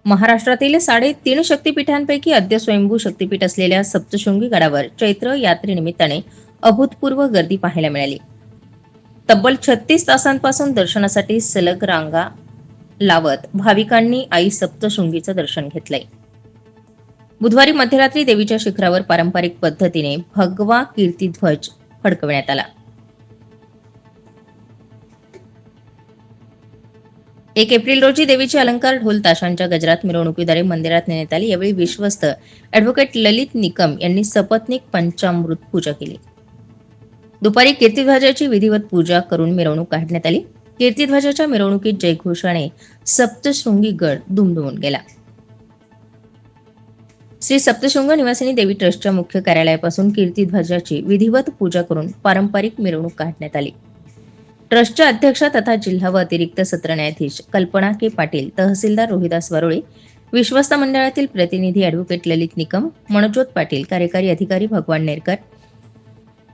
महाराष्ट्रातील 3.5 शक्तिपीठांपैकी आद्य स्वयंभू शक्तिपीठ असलेल्या सप्तशृंगी गडावर चैत्र यात्रेनिमित्ताने अभूतपूर्व गर्दी पाहायला मिळाली. तब्बल 36 तासांपासून दर्शनासाठी सलग रांगा लावत भाविकांनी आई सप्तशृंगीचं दर्शन घेतलंय. बुधवारी मध्यरात्री देवीच्या शिखरावर पारंपरिक पद्धतीने भगवा कीर्तिध्वज फडकवण्यात आला. 1 एप्रिल रोजी देवीचे अलंकार ढोल ताशांच्या गजरात मिरवणुकीद्वारे मंदिरात नेण्यात आली. यावेळी विश्वस्त ॲडव्होकेट ललित निकम यांनी सपत्नीक पंचामृत पूजा केली. दुपारी कीर्तिध्वजाची विधिवत पूजा करून मिरवणूक काढण्यात आली. कीर्तिध्वजाच्या मिरवणुकीत जयघोषाने सप्तशृंगी गड दुमदुमून गेला. श्री सप्तशृंग निवासिनी देवी ट्रस्टच्या मुख्य कार्यालयापासून कीर्तिध्वजाची विधिवत पूजा करून पारंपरिक मिरवणूक काढण्यात आली. ट्रस्टच्या अध्यक्षा तथा जिल्हा व अतिरिक्त सत्र न्यायाधीश कल्पना के पाटील, तहसीलदार रोहिदास वरोळे, विश्वस्त मंडळातील प्रतिनिधी ॲडव्होकेट ललित निकम, मनोज्योत पाटील, कार्यकारी अधिकारी भगवान नेरकर,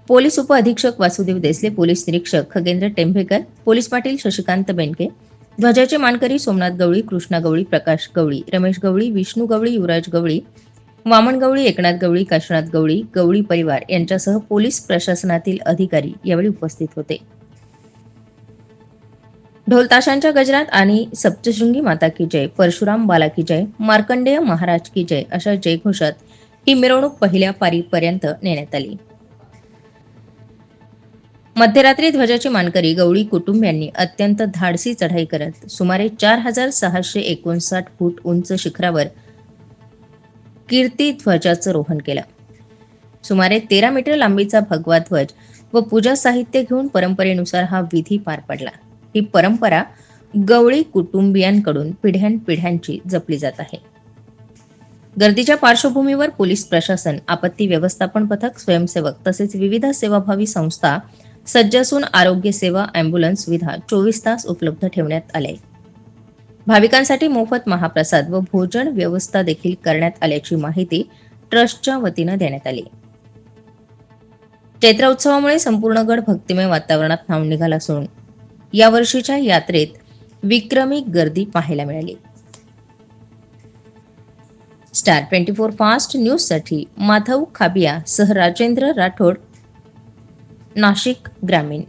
पोलीस उप अधीक्षक वासुदेव देसले, पोलीस निरीक्षक खगेंद्र टेंभेकर, पोलीस पाटील शशिकांत बेनके, ध्वजाचे मानकरी सोमनाथ गवळी, कृष्णा गवळी, प्रकाश गवळी, रमेश गवळी, विष्णू गवळी, युवराज गवळी, वामन गवळी, एकनाथ गवळी, काशीनाथ गवळी, गवळी परिवार यांच्यासह पोलीस प्रशासनातील अधिकारी यावेळी उपस्थित होते. ढोल ताशांच्या गजरात आणि सप्तशृंगी माता की जय, परशुराम बाला की जय, मार्कंडेय महाराज की जय अशा जयघोषात ही मिरवणूक पहिल्या पारीपर्यंत नेण्यात आली. मध्यरात्री ध्वजाची मानकरी गवळी कुटुंबियांनी अत्यंत धाडसी चढाई करत सुमारे 4659 फूट उंच शिखरावर कीर्ती ध्वजाचं रोहन केलं. सुमारे 13 मीटर लांबीचा भगवा ध्वज व पूजा साहित्य घेऊन परंपरेनुसार हा विधी पार पडला. ही परंपरा गवळी कुटुंबियांकडून पिढ्यानपिढ्यांची जपली जात आहे. गर्दीच्या पार्श्वभूमीवर पोलीस प्रशासन, आपत्ती व्यवस्थापन पथक, स्वयंसेवक तसेच विविध सेवाभावी संस्था सज्ज असून आरोग्य सेवा, अँब्युलन्स सुविधा 24 तास उपलब्ध ठेवण्यात आले. भाविकांसाठी मोफत महाप्रसाद व भोजन व्यवस्था देखील करण्यात आल्याची माहिती ट्रस्टच्या वतीनं देण्यात आली. चैत्र उत्सवामुळे संपूर्ण गड भक्तिमय वातावरणात न्हाऊन निघाला असून यावर्षीच्या यात्रेत विक्रमी गर्दी पाहायला मिळाली. स्टार 24 फास्ट न्यूजसाठी माधव खाबिया सह राजेंद्र राठोड, नाशिक ग्रामीण.